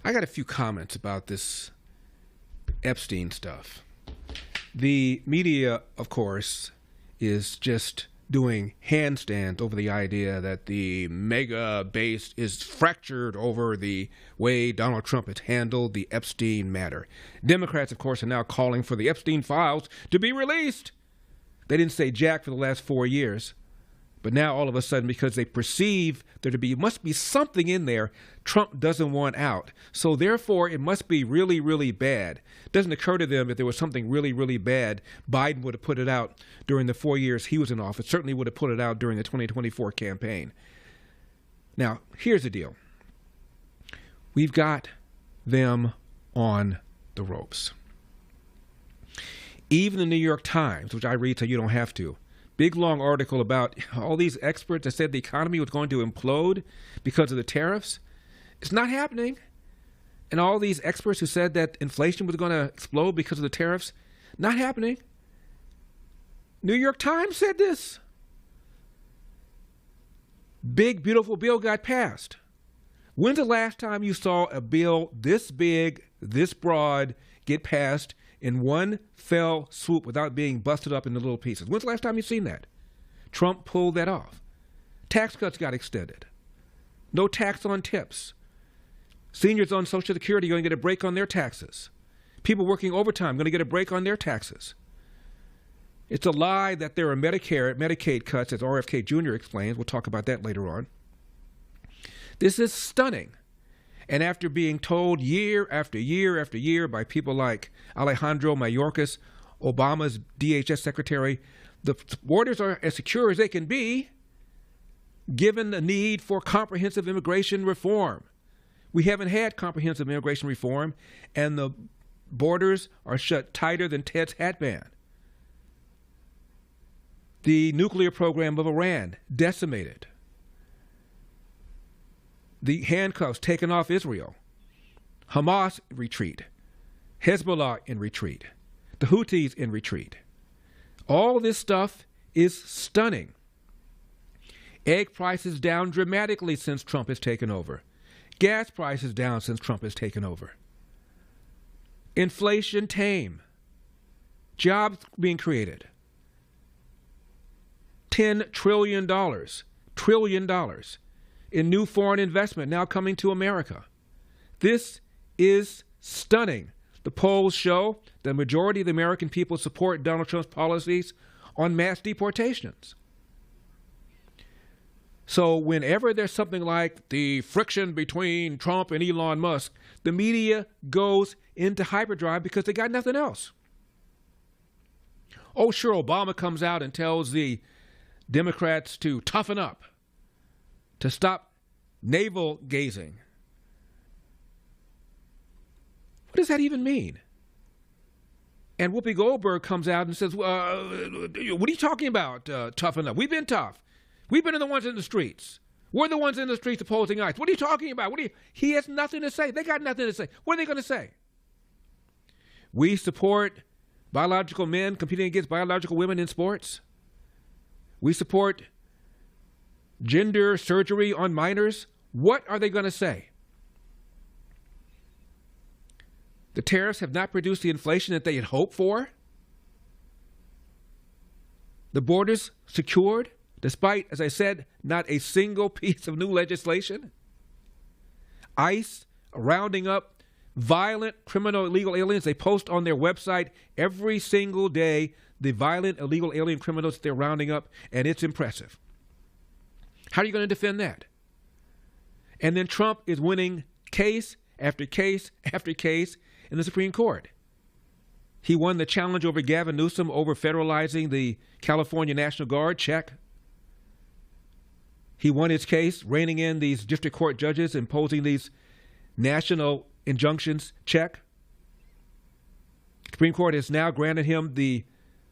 I got a few comments about this Epstein stuff. The media, of course, is just doing handstands over the idea that the mega base is fractured over the way Donald Trump has handled the Epstein matter. Democrats, of course, are now calling for the Epstein files to be released. They didn't say jack for the last 4 years. But now all of a sudden, because they perceive there must be something in there Trump doesn't want out. So therefore, it must be really, really bad. It doesn't occur to them if there was something really, really bad, Biden would have put it out during the 4 years he was in office, certainly would have put it out during the 2024 campaign. Now, here's the deal. We've got them on the ropes. Even the New York Times, which I read so you don't have to, big, long article about all these experts that said the economy was going to implode because of the tariffs. It's not happening. And all these experts who said that inflation was going to explode because of the tariffs, not happening. New York Times said this. Big, beautiful bill got passed. When's the last time you saw a bill this big, this broad, get passed in one fell swoop without being busted up into little pieces? When's the last time you've seen that? Trump pulled that off. Tax cuts got extended. No tax on tips. Seniors on Social Security are going to get a break on their taxes. People working overtime are going to get a break on their taxes. It's a lie that there are Medicaid cuts, as RFK Jr. explains. We'll talk about that later on. This is stunning. And after being told year after year after year by people like Alejandro Mayorkas, Obama's DHS secretary, the borders are as secure as they can be, given the need for comprehensive immigration reform. We haven't had comprehensive immigration reform, and the borders are shut tighter than Ted's hatband. The nuclear program of Iran decimated. The handcuffs taken off Israel. Hamas in retreat. Hezbollah in retreat. The Houthis in retreat. All this stuff is stunning. Egg prices down dramatically since Trump has taken over. Gas prices down since Trump has taken over. Inflation tame. Jobs being created. $10 trillion in new foreign investment now coming to America. This is stunning. The polls show the majority of the American people support Donald Trump's policies on mass deportations. So whenever there's something like the friction between Trump and Elon Musk, the media goes into hyperdrive because they got nothing else. Oh, sure, Obama comes out and tells the Democrats to toughen up, to stop navel gazing. What does that even mean? And Whoopi Goldberg comes out and says, what are you talking about, toughen up? We've been tough. We've been the ones in the streets. We're the ones in the streets opposing ICE. What are you talking about? He has nothing to say. They got nothing to say. What are they going to say? We support biological men competing against biological women in sports. We support gender surgery on minors. What are they going to say? The tariffs have not produced the inflation that they had hoped for. The borders secured, despite, as I said, not a single piece of new legislation. ICE rounding up violent, criminal, illegal aliens. They post on their website every single day the violent, illegal alien criminals they're rounding up, and it's impressive. How are you going to defend that? And then Trump is winning case after case after case in the Supreme Court. He won the challenge over Gavin Newsom over federalizing the California National Guard, check. He won his case, reining in these district court judges, imposing these national injunctions, check. Supreme Court has now granted him the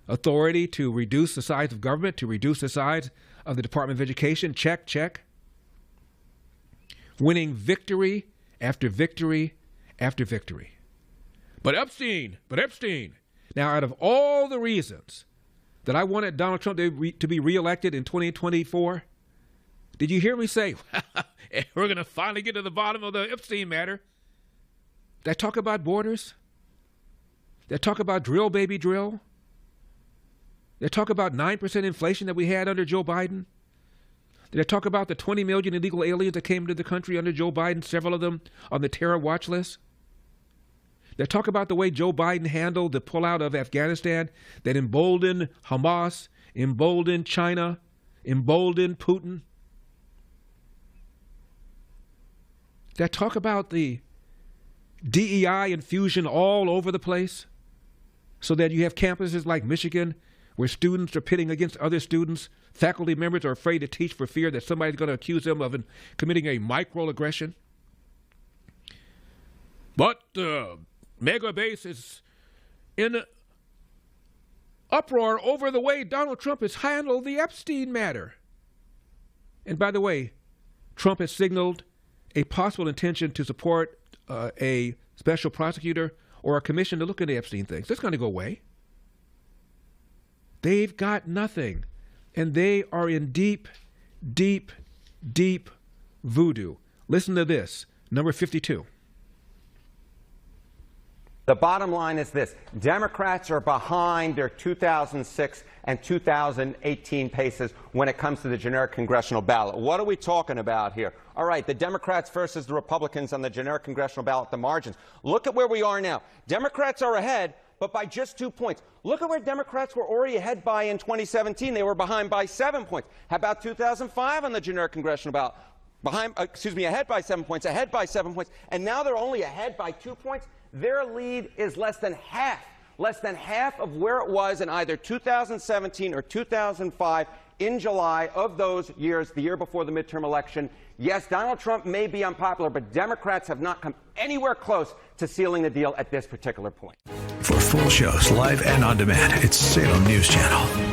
authority to reduce the size of government, to reduce the size of the Department of Education, check, check. Winning victory after victory after victory. But Epstein. Now, out of all the reasons that I wanted Donald Trump to be reelected in 2024, did you hear me say, we're going to finally get to the bottom of the Epstein matter? that talk about borders, that talk about drill, baby, drill, that talk about 9% inflation that we had under Joe Biden, that talk about the 20 million illegal aliens that came into the country under Joe Biden, several of them on the terror watch list, that talk about the way Joe Biden handled the pullout of Afghanistan that emboldened Hamas, emboldened China, emboldened Putin, that talk about the DEI infusion all over the place so that you have campuses like Michigan where students are pitting against other students. Faculty members are afraid to teach for fear that somebody's going to accuse them of committing a microaggression. But Mega Base is in uproar over the way Donald Trump has handled the Epstein matter. And by the way, Trump has signaled a possible intention to support a special prosecutor or a commission to look into Epstein things. That's going to go away. They've got nothing. And they are in deep, deep, deep voodoo. Listen to this, number 52. The bottom line is this. Democrats are behind their 2006 and 2018 paces when it comes to the generic congressional ballot. What are we talking about here? All right, the Democrats versus the Republicans on the generic congressional ballot, the margins. Look at where we are now. Democrats are ahead, but by just 2 points. Look at where Democrats were already ahead by in 2017. They were behind by 7 points. How about 2005 on the generic congressional ballot? Ahead by 7 points, ahead by 7 points, and now they're only ahead by 2 points. Their lead is less than half of where it was in either 2017 or 2005 in July of those years, the year before the midterm election. Yes, Donald Trump may be unpopular, but Democrats have not come anywhere close to sealing the deal at this particular point. For full shows, live and on demand, it's Salem News Channel.